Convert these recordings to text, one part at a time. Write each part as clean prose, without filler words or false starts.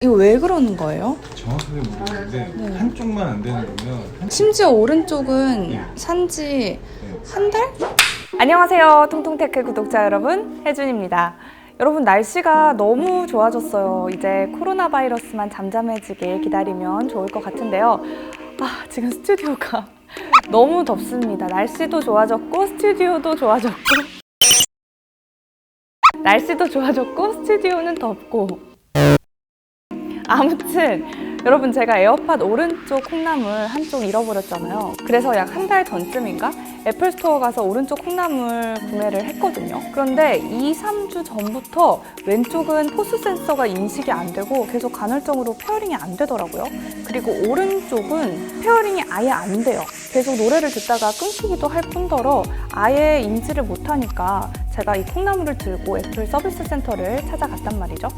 이거 왜 그러는 거예요? 정확하게 모르겠는데 네. 한쪽만 안 되는 거면 심지어 오른쪽은 네. 산지 한 달? 안녕하세요. 통통테크 구독자 여러분, 혜준입니다. 여러분, 날씨가 너무 좋아졌어요. 이제 코로나 바이러스만 잠잠해지길 기다리면 좋을 것 같은데요. 지금 스튜디오가 너무 덥습니다. 날씨도 좋아졌고 스튜디오도 좋아졌고 날씨도 좋아졌고 스튜디오는 덥고 아무튼 여러분, 제가 에어팟 오른쪽 콩나물 한쪽 잃어버렸잖아요. 그래서 약 한 달 전쯤인가 애플스토어 가서 오른쪽 콩나물 구매를 했거든요. 그런데 2, 3주 전부터 왼쪽은 포스 센서가 인식이 안 되고 계속 간헐적으로 페어링이 안 되더라고요. 그리고 오른쪽은 페어링이 아예 안 돼요. 계속 노래를 듣다가 끊기기도 할 뿐더러 아예 인지를 못하니까 제가 이 콩나물을 들고 애플 서비스 센터를 찾아갔단 말이죠.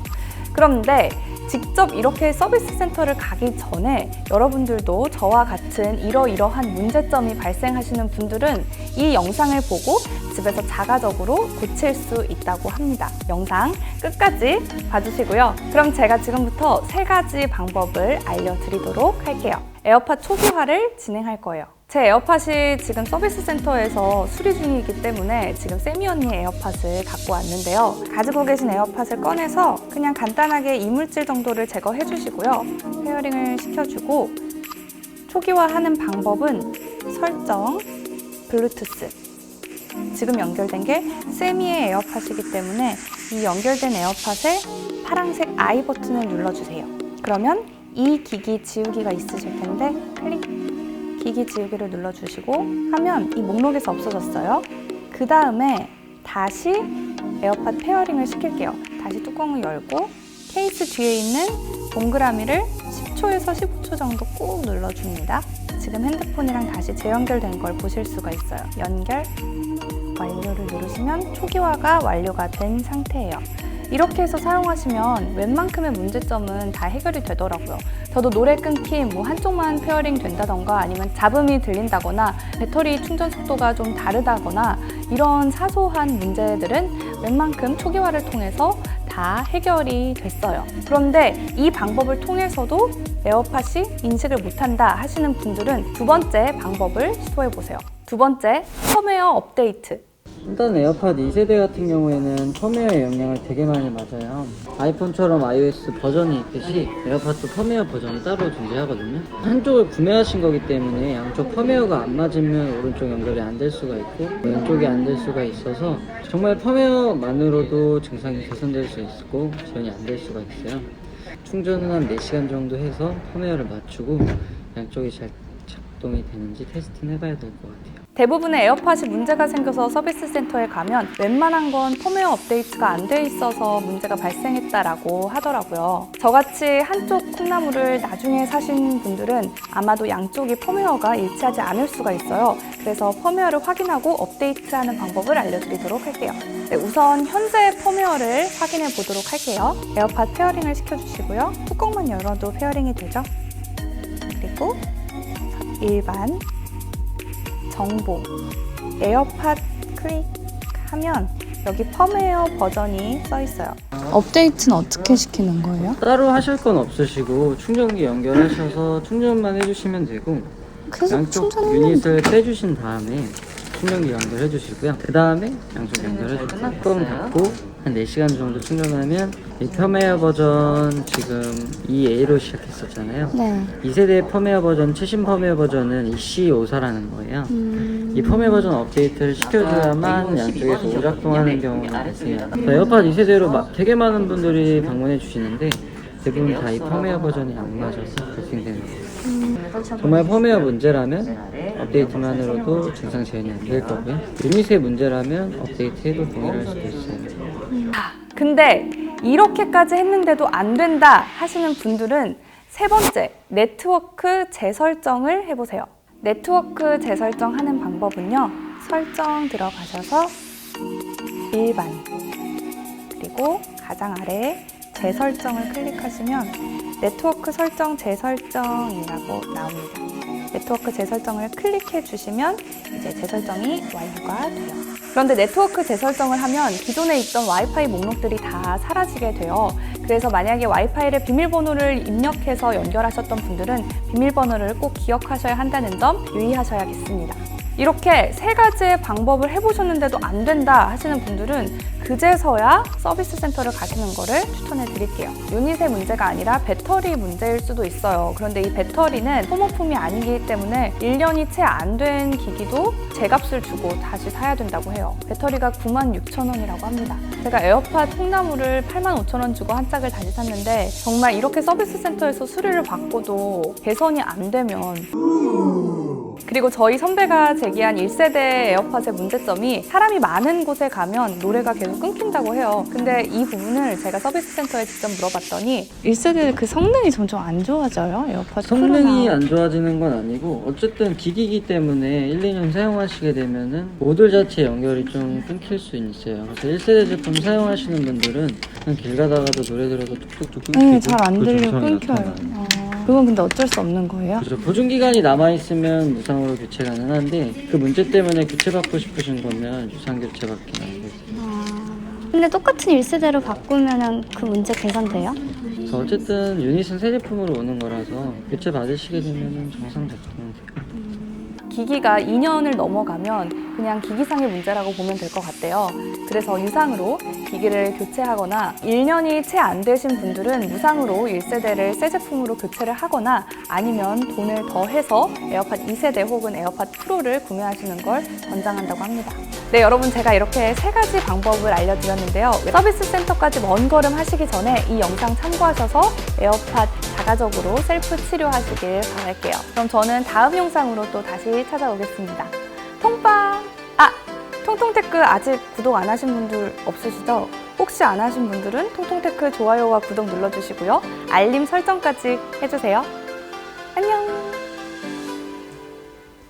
그런데 직접 이렇게 서비스 센터를 가기 전에 여러분들도 저와 같은 이러이러한 문제점이 발생하시는 분들은 이 영상을 보고 집에서 자가적으로 고칠 수 있다고 합니다. 영상 끝까지 봐주시고요. 그럼 제가 지금부터 3가지 방법을 알려드리도록 할게요. 에어팟 초기화를 진행할 거예요. 제 에어팟이 지금 서비스 센터에서 수리 중이기 때문에 지금 세미 언니의 에어팟을 갖고 왔는데요. 가지고 계신 에어팟을 꺼내서 그냥 간단하게 이물질 정도를 제거해 주시고요. 페어링을 시켜주고, 초기화하는 방법은 설정, 블루투스. 지금 연결된 게 세미의 에어팟이기 때문에 이 연결된 에어팟에 파란색 I 버튼을 눌러주세요. 그러면 이 기기 지우기가 있으실 텐데 클릭! 기기 지우기를 눌러주시고 하면 이 목록에서 없어졌어요. 그 다음에 다시 에어팟 페어링을 시킬게요. 다시 뚜껑을 열고 케이스 뒤에 있는 동그라미를 10초에서 15초 정도 꾹 눌러줍니다. 지금 핸드폰이랑 다시 재연결된 걸 보실 수가 있어요. 연결 완료를 누르시면 초기화가 완료가 된 상태예요. 이렇게 해서 사용하시면 웬만큼의 문제점은 다 해결이 되더라고요. 저도 노래 끊김, 한쪽만 페어링 된다던가 아니면 잡음이 들린다거나 배터리 충전 속도가 좀 다르다거나 이런 사소한 문제들은 웬만큼 초기화를 통해서 다 해결이 됐어요. 그런데 이 방법을 통해서도 에어팟이 인식을 못한다 하시는 분들은 두 번째 방법을 시도해보세요. 두 번째, 펌웨어 업데이트. 일단 에어팟 2세대 같은 경우에는 펌웨어의 영향을 되게 많이 맞아요. 아이폰처럼 iOS 버전이 있듯이 에어팟도 펌웨어 버전이 따로 존재하거든요. 한쪽을 구매하신 거기 때문에 양쪽 펌웨어가 안 맞으면 오른쪽 연결이 안 될 수가 있고 왼쪽이 안 될 수가 있어서 정말 펌웨어만으로도 증상이 개선될 수 있고 지원이 안 될 수가 있어요. 충전은 한 4시간 정도 해서 펌웨어를 맞추고 양쪽이 잘 작동이 되는지 테스트는 해봐야 될 것 같아요. 대부분의 에어팟이 문제가 생겨서 서비스 센터에 가면 웬만한 건 펌웨어 업데이트가 안 돼 있어서 문제가 발생했다라고 하더라고요. 저같이 한쪽 콩나물을 나중에 사신 분들은 아마도 양쪽이 펌웨어가 일치하지 않을 수가 있어요. 그래서 펌웨어를 확인하고 업데이트하는 방법을 알려드리도록 할게요. 네, 우선 현재 펌웨어를 확인해 보도록 할게요. 에어팟 페어링을 시켜주시고요. 뚜껑만 열어도 페어링이 되죠. 그리고 일반 정보, 에어팟 클릭하면 여기 펌웨어 버전이 써 있어요. 업데이트는 어떻게 시키는 거예요? 따로 하실 건 없으시고 충전기 연결하셔서 충전만 해주시면 되고 계속 양쪽 충전하면 유닛을 빼주신 다음에 충전기 연결해 주시고요. 그 다음에 양쪽 연결해 주세요. 뚜껑 닫고 한 4시간 정도 충전하면 이 펌웨어 버전 지금 2A로 시작했었잖아요. 네. 2세대 펌웨어 버전, 최신 펌웨어 버전은 EC54라는 거예요. 이 펌웨어 버전 업데이트를 시켜줘야만 양쪽에서 오작동하는 경우가 있습니다. 에어팟 2세대로 되게 많은 분들이 방문해 주시는데 대부분 다 이 펌웨어 버전이 안 맞아서 발생되는 거예요. 정말 펌웨어 문제라면 업데이트만으로도 증상 재현이 안 될 거고요. 유닛의 문제라면 업데이트해도 동일할 수도 있어요. 근데 이렇게까지 했는데도 안 된다 하시는 분들은 세 번째, 네트워크 재설정을 해보세요. 네트워크 재설정하는 방법은요, 설정 들어가셔서 일반, 그리고 가장 아래에 재설정을 클릭하시면 네트워크 설정 재설정이라고 나옵니다. 네트워크 재설정을 클릭해 주시면 이제 재설정이 완료가 돼요. 그런데 네트워크 재설정을 하면 기존에 있던 와이파이 목록들이 다 사라지게 돼요. 그래서 만약에 와이파이를 비밀번호를 입력해서 연결하셨던 분들은 비밀번호를 꼭 기억하셔야 한다는 점 유의하셔야겠습니다. 이렇게 세 가지의 방법을 해보셨는데도 안 된다 하시는 분들은 그제서야 서비스 센터를 가시는 거를 추천해 드릴게요. 유닛의 문제가 아니라 배터리 문제일 수도 있어요. 그런데 이 배터리는 소모품이 아니기 때문에 1년이 채 안 된 기기도 제값을 주고 다시 사야 된다고 해요. 배터리가 96,000원이라고 합니다. 제가 에어팟 통나무를 85,000원 주고 한 짝을 다시 샀는데 정말 이렇게 서비스 센터에서 수리를 받고도 개선이 안 되면 그리고 저희 선배가 제기한 1세대 에어팟의 문제점이 사람이 많은 곳에 가면 노래가 계속 끊긴다고 해요. 근데 이 부분을 제가 서비스 센터에 직접 물어봤더니 1세대 그 성능이 점점 안 좋아져요? 에어팟 성능이 프로나. 안 좋아지는 건 아니고 어쨌든 기기이기 때문에 1, 2년 사용하시게 되면은 모듈 자체 연결이 좀 끊길 수 있어요. 그래서 1세대 제품 사용하시는 분들은 그냥 길 가다가도 노래 들어도 뚝뚝뚝 끊기고 네, 잘 안 그 들리고 증상이 끊겨요. 나타나요. 그건 근데 어쩔 수 없는 거예요? 그렇죠. 보증 기간이 남아 있으면 무상으로 교체 가능한데 그 문제 때문에 교체 받고 싶으신 거면 유상 교체 받기는 안 되세요. 근데 똑같은 1세대로 바꾸면 그 문제 개선돼요? 그래서 어쨌든 유닛은 새 제품으로 오는 거라서 교체 받으시게 되면 정상 작동은 돼요. 기기가 2년을 넘어가면 그냥 기기상의 문제라고 보면 될 것 같대요. 그래서 유상으로 기기를 교체하거나 1년이 채 안 되신 분들은 무상으로 1세대를 새 제품으로 교체를 하거나 아니면 돈을 더해서 에어팟 2세대 혹은 에어팟 프로를 구매하시는 걸 권장한다고 합니다. 네, 여러분 제가 이렇게 세 가지 방법을 알려드렸는데요. 서비스 센터까지 먼 걸음 하시기 전에 이 영상 참고하셔서 에어팟 자가적으로 셀프 치료하시길 바랄게요. 그럼 저는 다음 영상으로 또 다시 찾아오겠습니다. 통빵! 통통테크 아직 구독 안 하신 분들 없으시죠? 혹시 안 하신 분들은 통통테크 좋아요와 구독 눌러주시고요. 알림 설정까지 해주세요. 안녕!